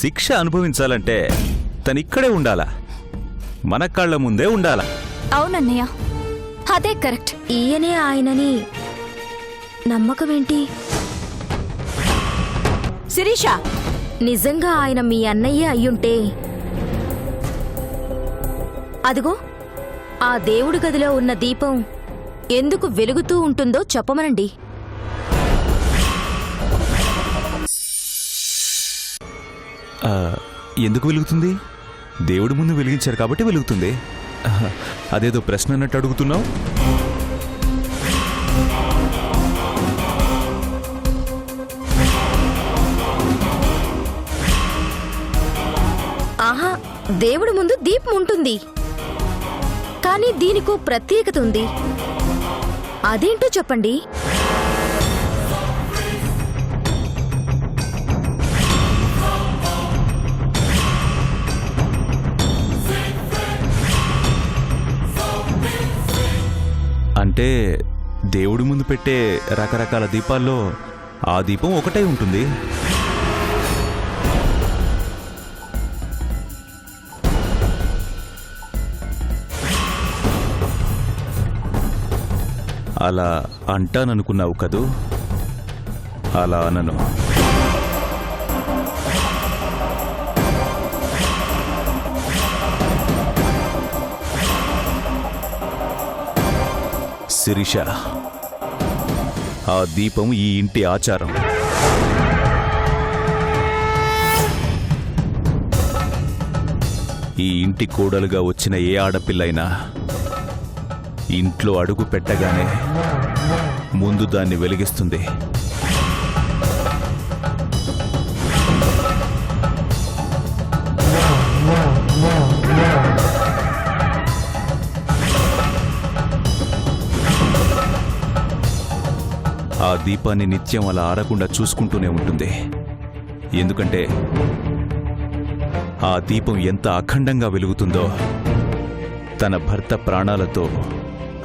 శిక్ష అనుభవించాలంటే తనిక్కడే ఉండాలా, మన కళ్ళ ముందే ఉండాలా. అవునన్నయ్య, అదే కరెక్ట్. ఈయనే ఆయనని నమ్మకమేంటి? శిరీష, నిజంగా ఆయన మీ అన్నయ్యే అయ్యుంటే అదిగో ఆ దేవుడి గదిలో ఉన్న దీపం ఎందుకు వెలుగుతూ ఉంటుందో చెప్పమనండి. ఎందుకు వెలుగుతుంది? దేవుడి ముందు వెలిగించారు కాబట్టి వెలుగుతుంది. అదేదో ప్రశ్న అన్నట్టు అడుగుతున్నావు. ఆహా, దేవుడి ముందు దీపం ఉంటుంది, కానీ దీనికో ప్రత్యేకత ఉంది. అదేంటో చెప్పండి. అంటే దేవుడి ముందు పెట్టే రకరకాల దీపాల్లో ఆ దీపం ఒకటే ఉంటుంది. అలా అంటాననుకున్నావు కదూ? అలా అనను. శిరీష, ఆ దీపం ఈ ఇంటి ఆచారం. ఈ ఇంటి కోడలుగా వచ్చిన ఏ ఆడపిల్లైనా ఇంట్లో అడుగు పెట్టగానే ముందు దాన్ని వెలిగిస్తుంది. ఆ దీపాన్ని నిత్యం అలా ఆరకుండా చూసుకుంటూనే ఉంటుంది. ఎందుకంటే ఆ దీపం ఎంత అఖండంగా వెలుగుతుందో తన భర్త ప్రాణాలతో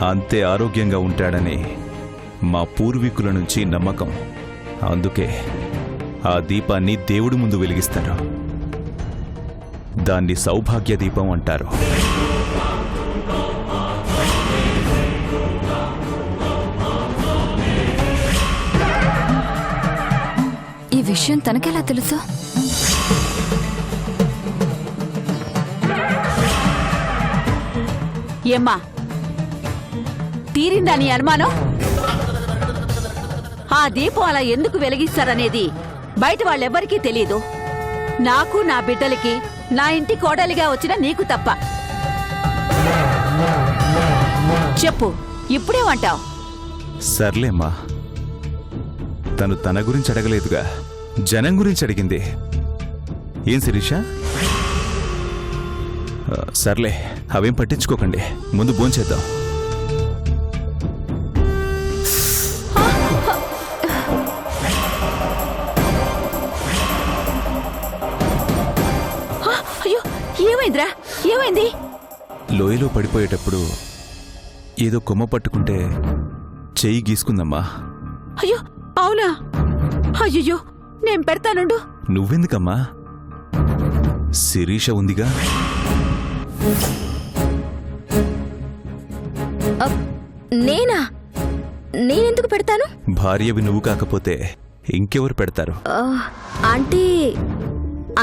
అంతే ఆరోగ్యంగా ఉంటాడని మా పూర్వీకుల నుంచి నమ్మకం. అందుకే ఆ దీపాన్ని దేవుడి ముందు వెలిగిస్తారు. దాన్ని సౌభాగ్య దీపం అంటారు. ఈ విషయం తనకెలా తెలుసు? ఏమ్మా, తీరిందా నీ అనుమానం? ఆ దీపం అలా ఎందుకు వెలిగిస్తారనేది బయట వాళ్ళెవ్వరికీ తెలీదు. నాకు, నా బిడ్డలకి, నా ఇంటి కోడలిగా వచ్చిన నీకు తప్ప. చెప్పు, ఇప్పుడేమంటావు? సర్లేమ్మా, తను తన గురించి అడగలేదుగా, జనం గురించి అడిగింది. ఏం శిరీష? సర్లే, అవేం పట్టించుకోకండి, ముందు భోంచేద్దాం. అయ్యో, ఏమైందిరా? ఏమైంది? లోయలో పడిపోయేటప్పుడు ఏదో కొమ్మ పట్టుకుంటే చెయ్యి గీసుకుందమ్మా. అయ్యో, అవునా? అయ్యో, నేను పెడతానుండు. నువ్వెందుకమ్మా? శిరీష ఉందిగా. నేనా? నేనెందుకు పెడతాను? భార్యవి నువ్వు కాకపోతే ఇంకెవరు పెడతారు? అంటే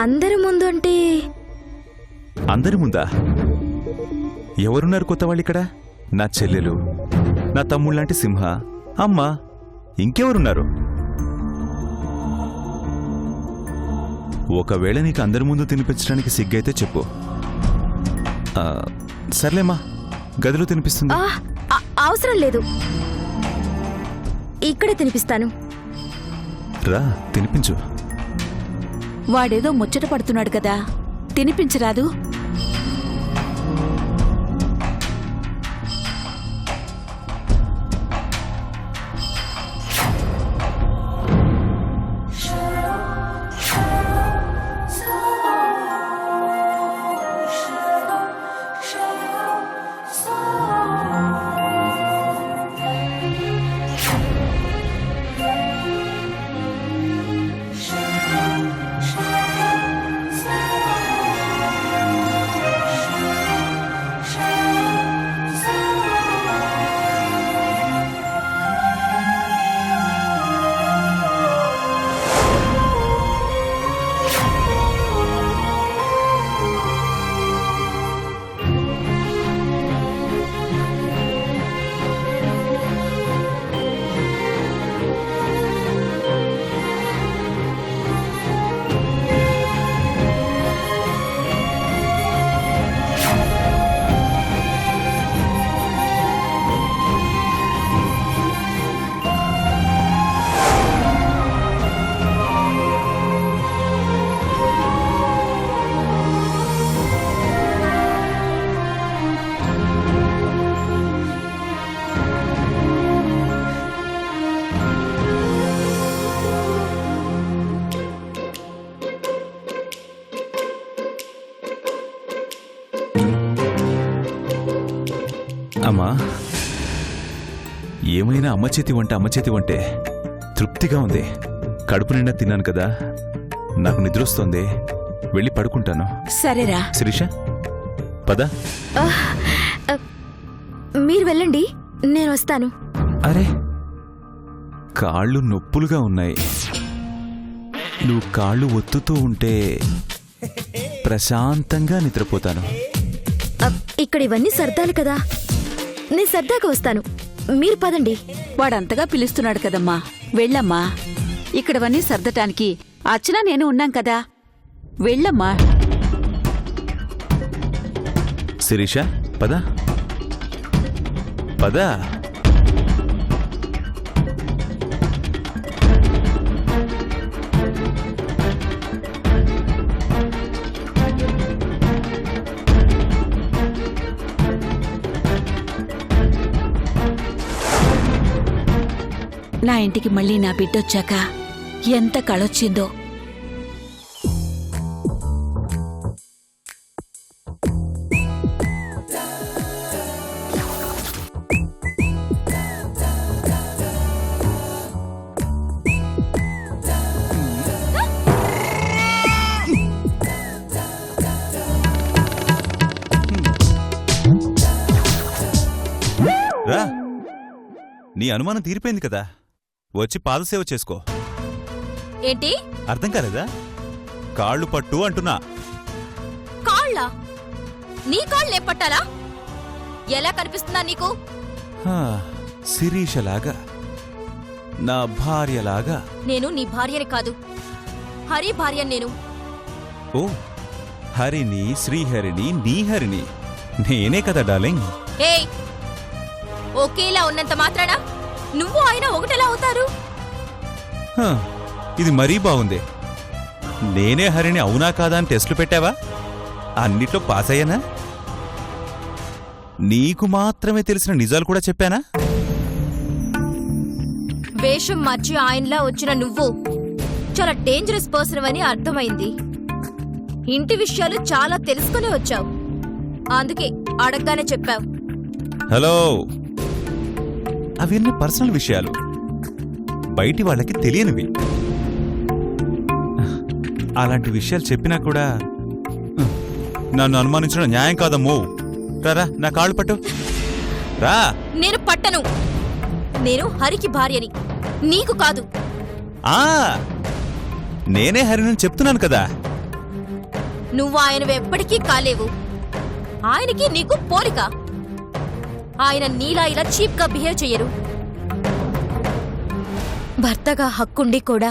అందరి ముందు అంటే? అందరి ముందా? ఎవరున్నారు కొత్త వాళ్ళు ఇక్కడ? నా చెల్లెలు, నా తమ్ముళ్ళంటి సింహ, అమ్మ, ఇంకెవరున్నారు? ఒకవేళ నీకు అందరి ముందు తినిపించడానికి సిగ్గైతే చెప్పు. సర్లేమ్మా, గదిలో తినిపిస్తుంది. అవసరం లేదు, ఇక్కడే తినిపిస్తాను. రా, తినిపించు. వాడేదో ముచ్చట పడుతున్నాడు కదా, తినిపించరాదు? అమ్మా, ఏమైనా అమ్మ చేతి వంటే తృప్తిగా ఉంది. కడుపు నిండా తిన్నాను కదా, నాకు నిద్రొస్తోంది, వెళ్ళి పడుకుంటాను. సరేరా. శిరీష, పద. మీరు వెళ్ళండి, నేను వస్తాను. అరే, కాళ్ళు నొప్పులుగా ఉన్నాయి. నువ్వు కాళ్ళు ఒత్తుతూ ఉంటే ప్రశాంతంగా నిద్రపోతాను. ఇక్కడ ఇవన్నీ సర్దాలి కదా, నేను సర్దాక వస్తాను. మీరు పదండి. వాడంతగా పిలుస్తున్నాడు కదమ్మా, వెళ్ళమ్మా. ఇక్కడవన్నీ సర్దటానికి అర్చన నేను ఉన్నాం కదా, వెళ్ళమ్మా. శిరీష, పద పద. నా ఇంటికి మళ్ళీ నా బిడ్డొచ్చాక ఎంత కళొచ్చిందో. రా, నీ అనుమానం తీరిపోయింది కదా, వచ్చి పాదసేవ చేసుకో. ఏంటి? అర్థం కాలేదా? కాళ్ళు పట్టు అంటున్నా. కాళ్ళ? నీ కాళ్ళే పట్టాలా? ఎలా కనిపిస్తున్నా నీకు? శిరీషలాగా, నా భార్యలాగా. నేను నీ భార్యని కాదు, హరి భార్య. నేను ఓ, హరిని, శ్రీహరిని, నీ హరిని నేనే కదా డార్లింగ్. ఏయ్, ఒకేలా ఉన్నంత మాత్రానా నువ్వు ఆయన ఒకటెలా అవుతారు? ఇది మరీ బాగుంది. నేనే హరిని అవునా కాదా అని టెస్టులు పెట్టావా? అన్నిట్లో పాస్ అయ్యానా? నీకు మాత్రమే తెలిసిన నిజాలు కూడా చెప్పానా? వేషం మార్చి ఆయనలా వచ్చిన నువ్వు చాలా డేంజరస్ పర్సన్ అని అర్థమైంది. ఇంటి విషయాలు చాలా తెలుసుకునే వచ్చావు, అందుకే అడగగానే చెప్పావు. హలో, అవన్నీ పర్సనల్ విషయాలు, బయటి వాళ్ళకి తెలియనివి. అలాంటి విషయాలు చెప్పినా కూడా నన్ను అనుమానించడం న్యాయం కాదమ్మో. రారా, నా కాళ్ళు పట్టు, రా. నేను పట్టను. నేను హరికి భార్యని, నీకు కాదు. నేనే హరిని చెప్తున్నాను కదా. నువ్వు ఆయనవి ఎప్పటికీ కాలేవు. ఆయనకి నీకు పోలిక. ఆయన నీలా ఇలా చీప్ గా బిహేవ్ చెయ్యరు. భర్తగా హక్కుండి కూడా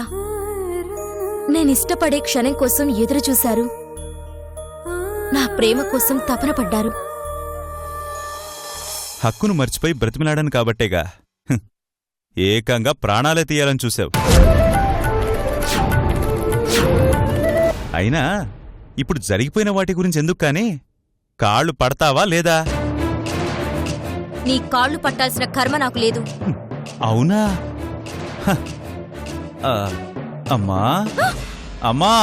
నేనిష్టపడే క్షణం కోసం ఎదురు చూశారు. నా ప్రేమ కోసం తపన పడ్డారు. హక్కును మర్చిపోయి బ్రతిమిలాడాను కాబట్టేగా ఏకంగా ప్రాణాలే తీయాలని చూశావు. అయినా ఇప్పుడు జరిగిపోయిన వాటి గురించి ఎందుకు కానీ, కాళ్ళు పడతావా లేదా? నీ కాళ్ళు పట్టాల్సిన కర్మ నాకు లేదు. అవునా? అమ్మా, అమ్మా,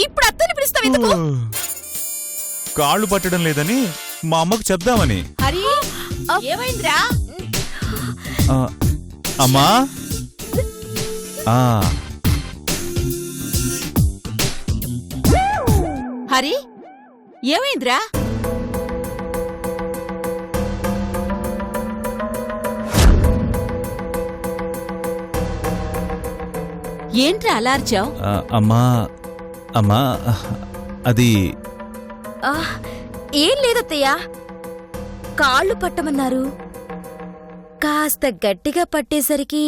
ఇప్పుడు అత్తని పిలుస్తావు ఎందుకు? కాళ్ళు పట్టడం లేదని మా అమ్మకు చెప్దామని. హరి, ఏమైందిరా? అమ్మా, హరి, ఏమైందిరా? ఏంట్రా అలార్చావు? అమ్మా, అమ్మా, అది ఏం లేదత్తయ్యా, కాళ్ళు పట్టమన్నారు. కాస్త గట్టిగా పట్టేసరికి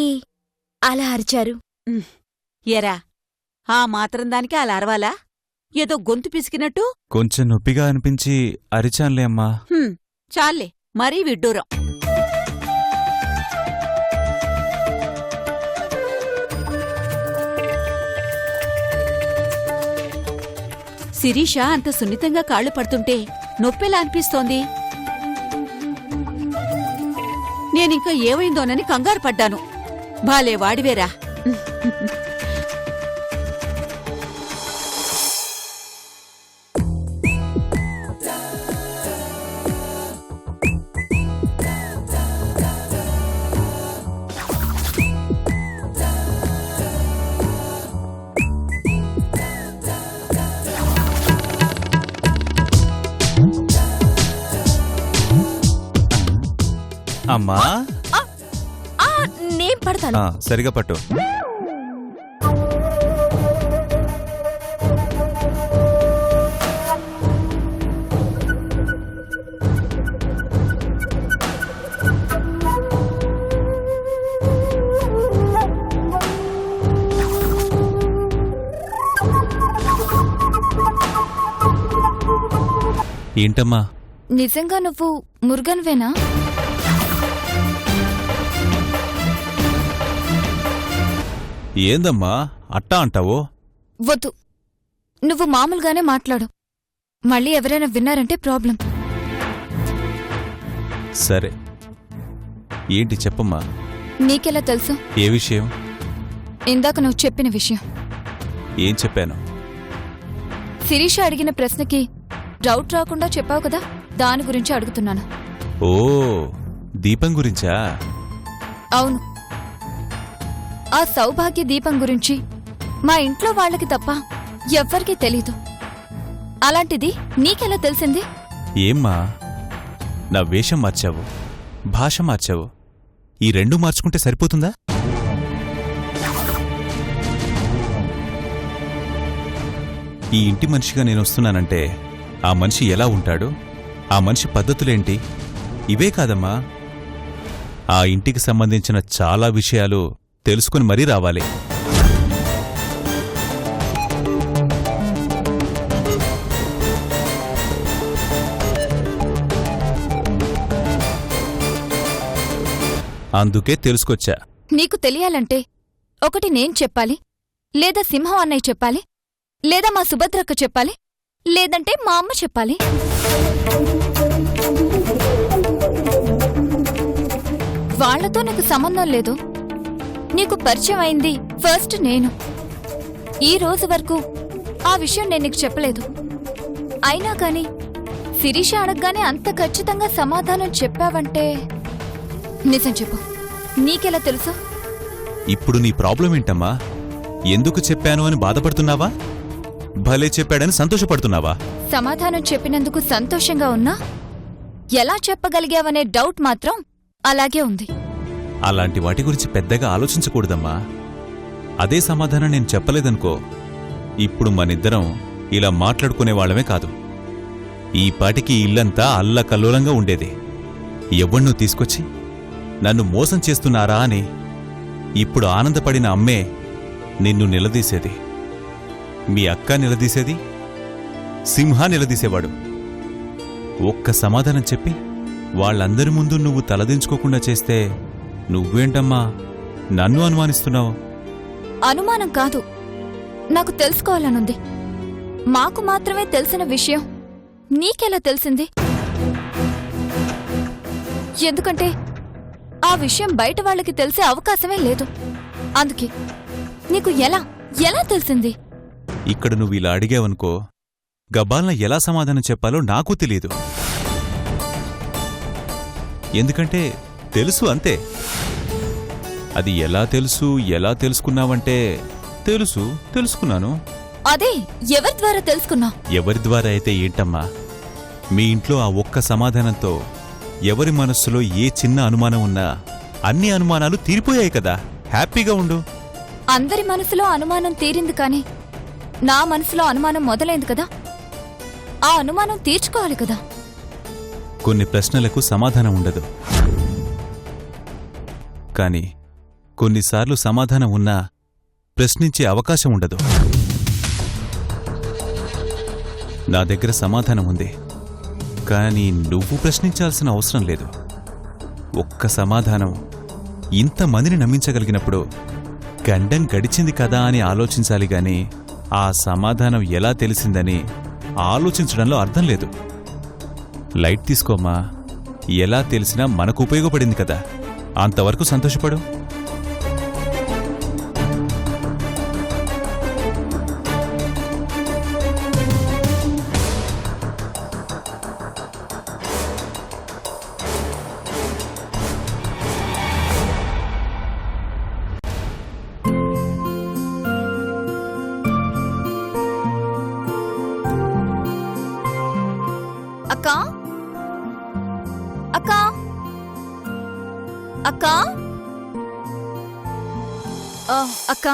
అలా అరిచారు. ఎరా, ఆ మాత్రం దానికి అలా అరవాలా? ఏదో గొంతు పిసికినట్టు. కొంచెం నొప్పిగా అనిపించి అరిచానులే అమ్మా. చాలే, మరీ విడ్డూరం. శిరీష అంత సున్నితంగా కాళ్ళు పడుతుంటే నొప్పెలా అనిపిస్తోంది? నేనింకా ఏమైందోనని కంగారు పడ్డాను. బాలే వాడివేరా. అమ్మా ఆ, నేను పడతాను. సరిగా పట్టు. ఏంటమ్మా? నిజంగా నువ్వు మురుగన్వేనా? ఏందమ్మా అట్టా అంటావో? వద్దు, నువ్వు మామూలుగానే మాట్లాడు. మళ్ళీ ఎవరైనా విన్నారంటే ప్రాబ్లం. సరే, ఏంటి చెప్పమ్మా. నీకెలా తెలుసు? ఏ విషయం? ఇందాక నువ్వు చెప్పిన విషయం. ఏం చెప్పాను? శిరీష అడిగిన ప్రశ్నకి డౌట్ రాకుండా చెప్పావు కదా, దాని గురించి అడుగుతున్నాను. ఓ, దీపం గురించా? అవును, ఆ సౌభాగ్య దీపం గురించి మా ఇంట్లో వాళ్ళకి తప్ప ఎవ్వరికీ తెలీదు. అలాంటిది నీకెలా తెలిసింది? ఏమ్మా, నా వేషం మార్చావు, భాష మార్చావు. ఈ రెండూ మార్చుకుంటే సరిపోతుందా? ఈ ఇంటి మనిషిగా నేనొస్తున్నానంటే ఆ మనిషి ఎలా ఉంటాడు, ఆ మనిషి పద్ధతులేంటి, ఇవే కాదమ్మా, ఆ ఇంటికి సంబంధించిన చాలా విషయాలు తెలుసుకుని మరీ రావాలి. అందుకే తెలుసుకొచ్చా. నీకు తెలియాలంటే ఒకటి నేను చెప్పాలి, లేదా సింహం అన్నయ్య చెప్పాలి, లేదా మా సుభద్రక్క చెప్పాలి, లేదంటే మా అమ్మ చెప్పాలి. వాళ్లతో నీకు సంబంధం లేదు. నీకు పరిచయం అయింది ఫస్ట్ నేను. ఈ రోజు వరకు ఆ విషయం నేను నీకు చెప్పలేదు. అయినా కాని శిరీష అడగగానే అంత ఖచ్చితంగా సమాధానం చెప్పావంటే నిజం చెప్పు, నీకెలా తెలుసు? ఇప్పుడు నీ ప్రాబ్లం ఏంటమ్మా? ఎందుకు చెప్పాను అని బాధపడుతున్నావా, భలే చెప్పాడని సంతోషపడుతున్నావా? సమాధానం చెప్పినందుకు సంతోషంగా ఉన్నా ఎలా చెప్పగలిగావనే డౌట్ మాత్రం అలాగే ఉంది. అలాంటి వాటి గురించి పెద్దగా ఆలోచించకూడదమ్మా. అదే సమాధానం నేను చెప్పలేదనుకో, ఇప్పుడు మనిద్దరం ఇలా మాట్లాడుకునేవాళ్లమే కాదు. ఈ పాటికి ఇల్లంతా అల్లకల్లోలంగా ఉండేది. ఎవ్వణ్ణూ తీసుకొచ్చి నన్ను మోసం చేస్తున్నారా అని ఇప్పుడు ఆనందపడిన అమ్మే నిన్ను నిలదీసేది. మీ అక్క నిలదీసేది, సింహ నిలదీసేవాడు. ఒక్క సమాధానం చెప్పి వాళ్ళందరి ముందు నువ్వు తలదించుకోకుండా చేస్తే నువ్వేంటమ్మా నన్ను అనుమానిస్తున్నావు? అనుమానం కాదు, నాకు తెలుసుకోవాలనుంది. మాకు మాత్రమే తెలిసిన విషయం నీకెలా తెలిసింది? ఎందుకంటే ఆ విషయం బయట వాళ్ళకి తెలిసే అవకాశమే లేదు. అందుకే నీకు ఎలా ఎలా తెలిసింది? ఇక్కడ నువ్వు ఇలా అడిగావనుకో, గబాల్న ఎలా సమాధానం చెప్పాలో నాకు తెలీదు. ఎందుకంటే తెలుసు అంతే. అది ఎలా తెలుసు, ఎలా తెలుసుకున్నావంటే తెలుసుకున్నాను. అదే ఎవరి ద్వారా తెలుసుకున్నా? ఎవరి ద్వారా అయితే ఏంటమ్మా, మీ ఇంట్లో ఆ ఒక్క సమాధానంతో ఎవరి మనస్సులో ఏ చిన్న అనుమానం ఉన్నా అన్ని అనుమానాలు తీరిపోయాయి కదా. హ్యాపీగా ఉండు. అందరి మనసులో అనుమానం తీరింది, కాని నా మనసులో అనుమానం మొదలైంది కదా. ఆ అనుమానం తీర్చుకోవాలి కదా. కొన్ని ప్రశ్నలకు సమాధానం ఉండదు, కాని కొన్నిసార్లు సమాధానం ఉన్నా ప్రశ్నించే అవకాశం ఉండదు. నా దగ్గర సమాధానం ఉంది, కాని నువ్వు ప్రశ్నించాల్సిన అవసరం లేదు. ఒక్క సమాధానం ఇంతమందిని నమ్మించగలిగినప్పుడు గండం గడిచింది కదా అని ఆలోచించాలి గాని ఆ సమాధానం ఎలా తెలిసిందని ఆలోచించడంలో అర్థం లేదు. లైట్ తీసుకోమ్మా, ఎలా తెలిసినా మనకు ఉపయోగపడింది కదా, అంతవరకు సంతోషపడు. అక్కా, అక్కా, అక్క అక్క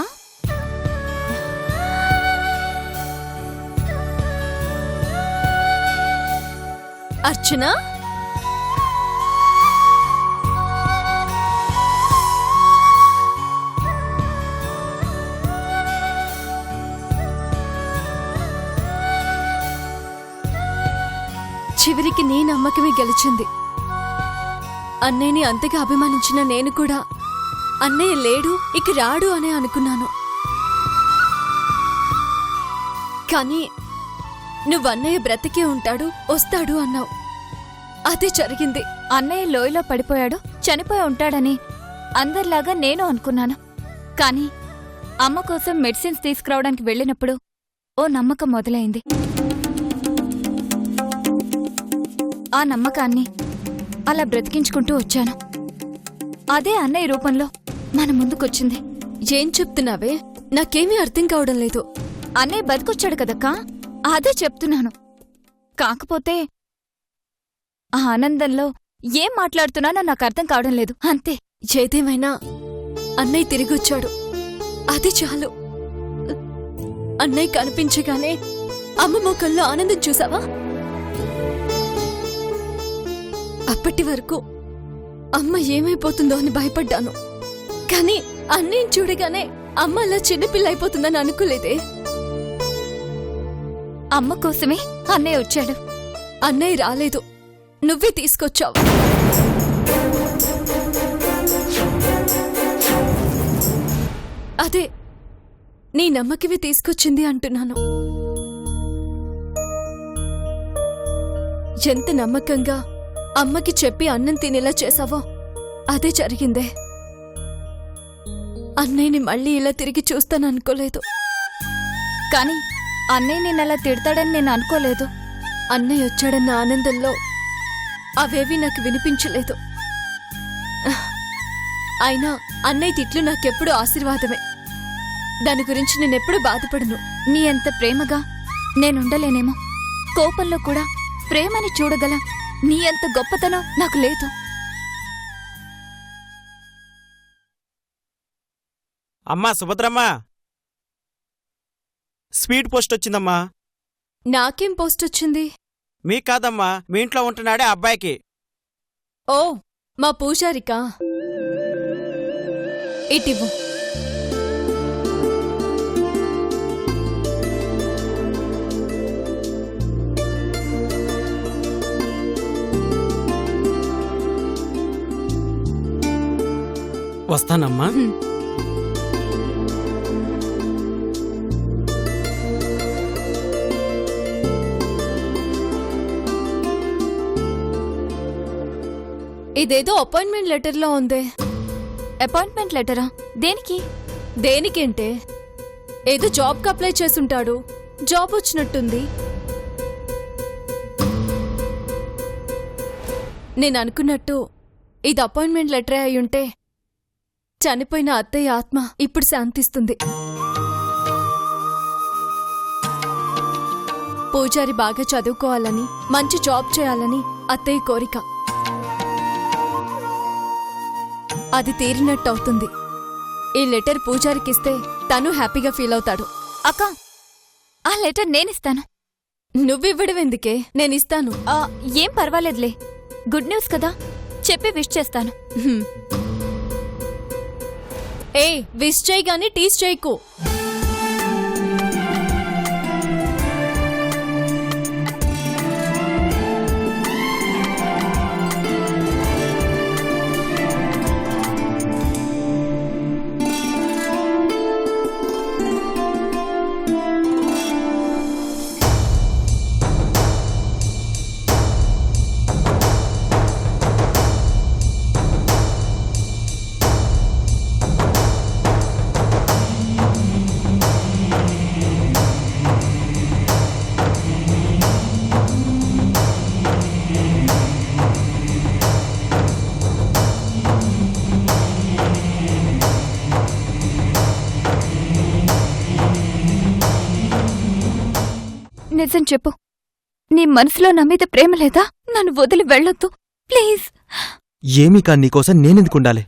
అర్చన, చివరికి నీ నమ్మకమే గెలిచింది. అన్నయ్యని అంతగా అభిమానించిన నేను కూడా అన్నయ్య లేడు, ఇక రాడు అనే అనుకున్నాను. కానీ నువ్వన్నయ్య బ్రతికే ఉంటాడు, వస్తాడు అన్నావు. అదే జరిగింది. అన్నయ్య లోయలో పడిపోయాడు, చనిపోయి ఉంటాడని అందరిలాగా నేను అనుకున్నాను. కాని అమ్మ కోసం మెడిసిన్స్ తీసుకురావడానికి వెళ్ళినప్పుడు ఓ నమ్మకం మొదలైంది. ఆ నమ్మకాన్ని అలా బ్రతికించుకుంటూ వచ్చాను. అదే అన్నయ్య రూపంలో మన ముందుకొచ్చింది. ఏం చెప్తున్నావే? నాకేమీ అర్థం కావడం లేదు. అన్నయ్య బతికొచ్చాడు కదక్కా, అదే చెప్తున్నాను. కాకపోతే ఆ ఆనందంలో ఏం మాట్లాడుతున్నానో నాకు అర్థం కావడం లేదు, అంతే. ఏదేమైనా అన్నయ్య తిరిగొచ్చాడు, అది చాలు. అన్నయ్య కనిపించగానే అమ్మ ముఖంలో ఆనందం చూసావా? అప్పటి వరకు అమ్మ ఏమైపోతుందో అని భయపడ్డాను. కానీ అన్నయ్యని చూడగానే అమ్మ అలా చిన్నపిల్ల అయిపోతుందని అనుకోలేదే. అమ్మ కోసమే అన్నయ్య వచ్చాడు. అన్నయ్య రాలేదు, నువ్వే తీసుకొచ్చావు. అదే నీ నమ్మకమే తీసుకొచ్చింది అంటున్నాను. ఎంత నమ్మకంగా అమ్మకి చెప్పి అన్నం తినేలా చేశావో అదే జరిగిందే. అన్నయ్యని మళ్ళీ ఇలా తిరిగి చూస్తాననుకోలేదు. కాని అన్నయ్య నిన్నలా తిడతాడని నేను అనుకోలేదు. అన్నయ్య వచ్చాడన్న ఆనందంలో అవేవి నాకు వినిపించలేదు. అయినా అన్నయ్య తిట్లు నాకెప్పుడూ ఆశీర్వాదమే. దాని గురించి నేనెప్పుడూ బాధపడను. నీ అంత ప్రేమగా నేనుండలేనేమో. కోపంలో కూడా ప్రేమని చూడగల నీ అంత గొప్పతనం నాకు లేదు. అమ్మా సుభద్రమ్మా, స్పీడ్ పోస్ట్ వచ్చిందమ్మా. నాకేం పోస్ట్ వచ్చింది? మీకు కాదమ్మా, మీ ఇంట్లో ఉంటున్నాడే అబ్బాయికి. ఓ, మా పూజారికా? ఇటివ్వు. వస్తానమ్మా. ఇదేదో అపాయింట్మెంట్ లెటర్లో ఉందే. అపాయింట్మెంట్ లెటరా? దేనికి? దేనికేంటే, ఏదో జాబ్కి అప్లై చేసుంటాడు, జాబ్ వచ్చినట్టుంది. నేను అనుకున్నట్టు ఇది అపాయింట్మెంట్ లెటరే అయ్యుంటే చనిపోయిన అత్తయ్య ఆత్మ ఇప్పుడు శాంతిస్తుంది. పూజారి బాగా చదువుకోవాలని, మంచి జాబ్ చేయాలని అత్తయ్య కోరిక. అది తీరినట్టవుతుంది. ఈ లెటర్ పూజారికిస్తే తను హ్యాపీగా ఫీల్ అవుతాడు. అక్క, ఆ లెటర్ నేనిస్తాను. నువ్వివ్వడమెందుకే, నేనిస్తాను. ఏం పర్వాలేదులే, గుడ్ న్యూస్ కదా, చెప్పి విష్ చేస్తాను. ఏ, విష్ చేయి గాని టీస్ చేయకు. నిజం చెప్పు, నీ మనసులో నా మీద ప్రేమ లేదా? నన్ను వదిలి వెళ్ళొద్దు ప్లీజ్. ఏమీ కాని నీకోసం నేనెందుకుండాలి?